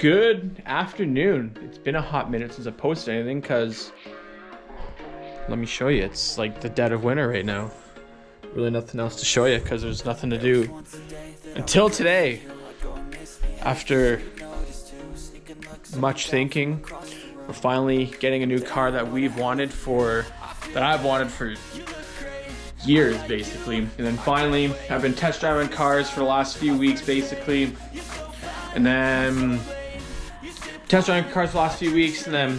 Good afternoon. It's been a hot minute since I posted anything because let me show you. It's like the dead of winter right now. Really nothing else to show you because there's nothing to do until today. After much thinking, we're finally getting a new car that I've wanted for years basically. And then finally I've been test driving cars for the last few weeks basically. And then test driving cars the last few weeks, and then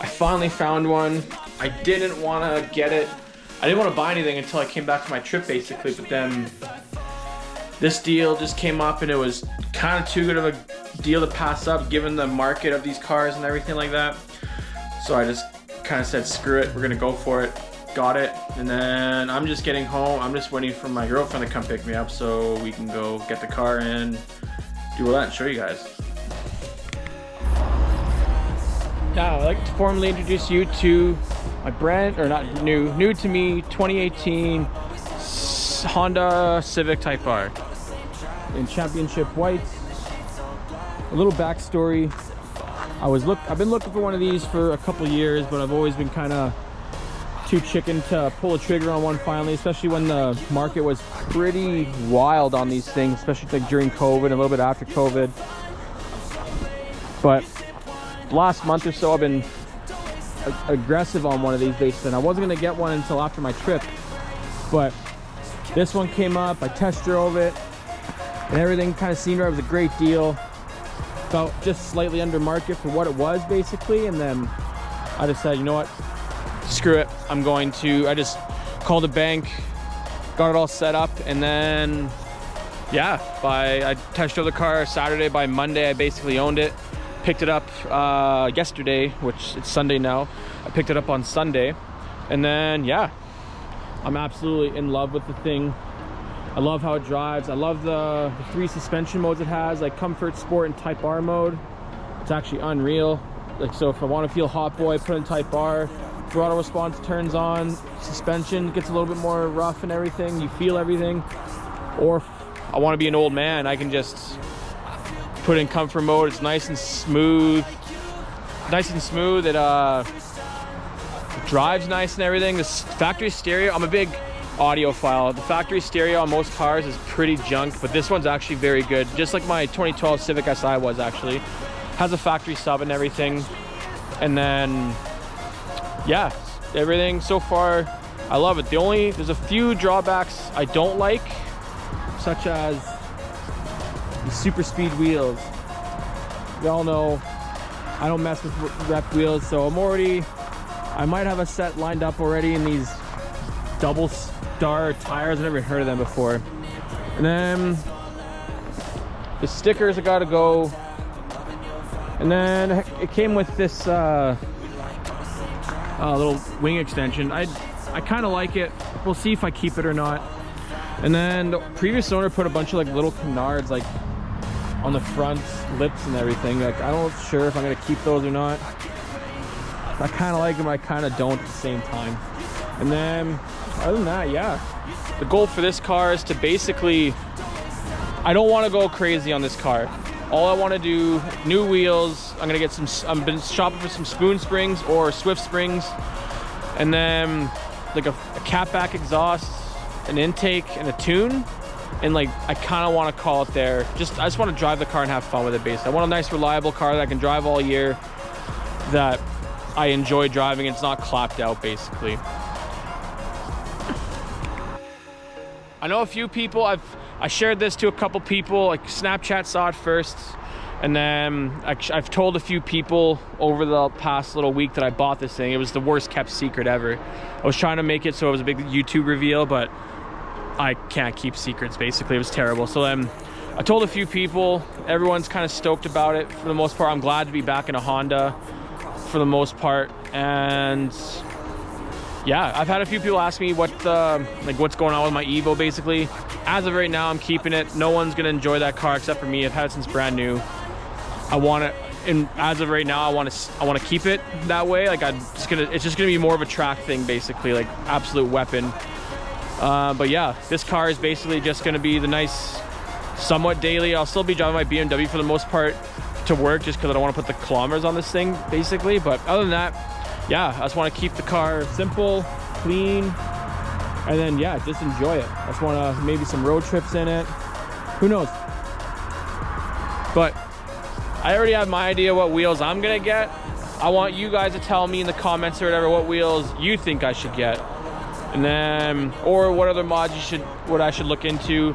I finally found one. I didn't want to get it. I didn't want to buy anything until I came back from my trip basically, but then this deal just came up and it was kind of too good of a deal to pass up given the market of these cars and everything like that. So I just kind of said, screw it, we're gonna go for it. Got it, and then I'm just getting home. I'm just waiting for my girlfriend to come pick me up so we can go get the car and do all that and show you guys. Now, I'd like to formally introduce you to my brand, or not new to me, 2018 Honda Civic Type R in championship white. A little backstory: I've been looking for one of these for a couple years, but I've always been kind of too chicken to pull a trigger on one finally, especially when the market was pretty wild on these things, especially like during COVID and a little bit after COVID. But last month or so I've been aggressive on one of these basically, and I wasn't going to get one until after my trip, but this one came up. I test drove it and everything kind of seemed right. It was a great deal, felt just slightly under market for what it was basically, and then I decided, you know what, screw it, I just called a bank, got it all set up, and then yeah, I test drove the car Saturday. By Monday I basically owned it. Picked it up yesterday, which it's Sunday now. I picked it up on Sunday, and then yeah, I'm absolutely in love with the thing. I love how it drives. I love the 3 suspension modes it has, like comfort, sport, and Type R mode. It's actually unreal. Like, so if I want to feel hot boy, put in Type R. Throttle response turns on, suspension gets a little bit more rough and everything. You feel everything. Or if I want to be an old man, I can just put in comfort mode. It's nice and smooth. It drives nice and everything. This factory stereo, I'm a big audiophile. The factory stereo on most cars is pretty junk, but this one's actually very good. Just like my 2012 Civic Si was actually. Has a factory sub and everything. And then yeah, everything so far, I love it. There's a few drawbacks I don't like, such as the super speed wheels. You all know I don't mess with rep wheels, so I might have a set lined up already in these double star tires. I've never heard of them before. And then the stickers, I gotta go. And then it came with this little wing extension. I kind of like it. We'll see if I keep it or not. And then the previous owner put a bunch of like little canards like on the front lips and everything. Like, I'm not sure if I'm gonna keep those or not. I kind of like them, I kind of don't at the same time. And then other than that, yeah, the goal for this car is to basically, I don't want to go crazy on this car. All I want to do, new wheels. I'm gonna get I've been shopping for some spoon springs or Swift springs, and then like a catback exhaust, an intake, and a tune. And like, I kind of want to call it there. I just want to drive the car and have fun with it basically. I want a nice reliable car that I can drive all year, that I enjoy driving. It's not clapped out basically. I know a few people, I shared this to a couple people, like Snapchat saw it first, and then I've told a few people over the past little week that I bought this thing. It was the worst kept secret ever. I was trying to make it so it was a big YouTube reveal, but I can't keep secrets basically. It was terrible. So then I told a few people. Everyone's kind of stoked about it for the most part. I'm glad to be back in a Honda for the most part. And yeah, I've had a few people ask me what's going on with my Evo basically. As of right now, I'm keeping it. No one's gonna enjoy that car except for me. I've had it since brand new. I want it, and as of right now, I want to keep it that way. Like, it's just gonna be more of a track thing basically, like absolute weapon. But yeah, this car is basically just gonna be the nice, somewhat daily. I'll still be driving my BMW for the most part. to work, just because I don't want to put the kilometers on this thing basically. But other than that, yeah, I just want to keep the car simple, clean, and then yeah, just enjoy it. I just want to maybe some road trips in it, who knows. But I already have my idea what wheels I'm gonna get. I want you guys to tell me in the comments or whatever what wheels you think I should get, and then or what other mods I should look into.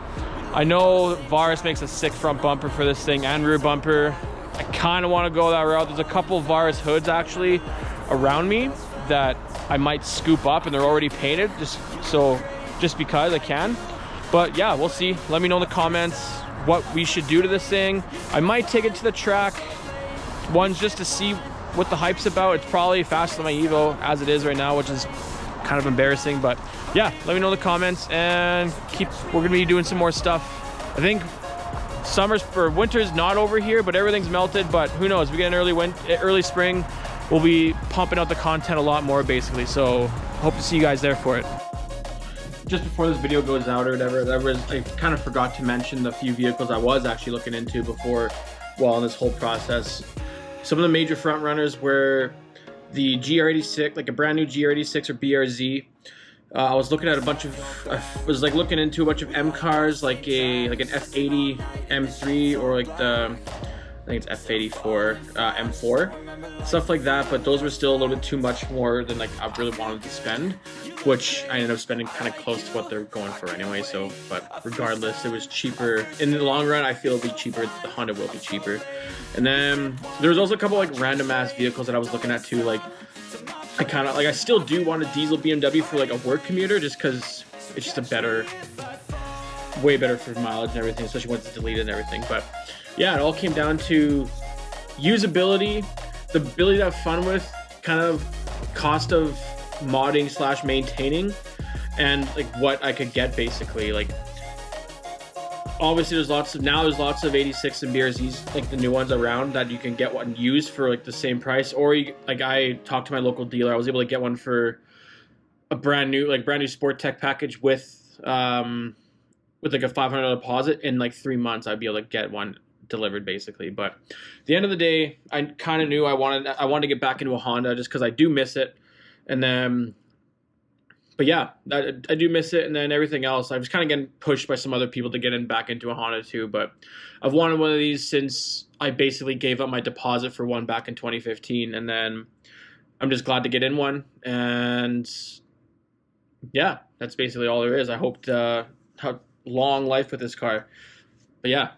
I know Varus makes a sick front bumper for this thing and rear bumper. I kind of want to go that route. There's a couple Varus hoods actually around me that I might scoop up, and they're already painted just because I can. But yeah, we'll see. Let me know in the comments what we should do to this thing. I might take it to the track once just to see what the hype's about. It's probably faster than my Evo as it is right now, which is kind of embarrassing. But yeah, let me know in the comments, and we're gonna be doing some more stuff. I think winter's not over here, but everything's melted. But who knows, we get an early spring, we'll be pumping out the content a lot more basically. So hope to see you guys there for it. Just before this video goes out or whatever, I kind of forgot to mention the few vehicles I was actually looking into while in this whole process. Some of the major front runners were the GR86, like a brand new GR86 or BRZ. I was looking at looking into a bunch of M cars, like an F80 M3 or like I think it's F84 M4, stuff like that. But those were still a little bit too much more than like I really wanted to spend, which I ended up spending kind of close to what they're going for anyway. So, but regardless, it was cheaper in the long run. I feel it'll be cheaper. The Honda will be cheaper. And then there was also a couple like random ass vehicles that I was looking at too. Like I still do want a diesel BMW for like a work commuter, just because it's just way better for mileage and everything, especially once it's deleted and everything. But yeah, it all came down to usability, the ability to have fun with, kind of cost of modding / maintaining, and like what I could get basically. Like obviously there's lots of 86 and BRZs, like the new ones around, that you can get one used for like the same price, or like I talked to my local dealer, I was able to get one for a brand new sport tech package with like a $500 deposit. In like 3 months I'd be able to get one delivered basically. But at the end of the day, I kind of knew I wanted to get back into a Honda, just because I do miss it. And then but yeah, I do miss it. And then everything else, I was kind of getting pushed by some other people to get back into a Honda too. But I've wanted one of these since I basically gave up my deposit for one back in 2015. And then I'm just glad to get in one. And yeah, that's basically all there is. I hope to have long life with this car. But yeah,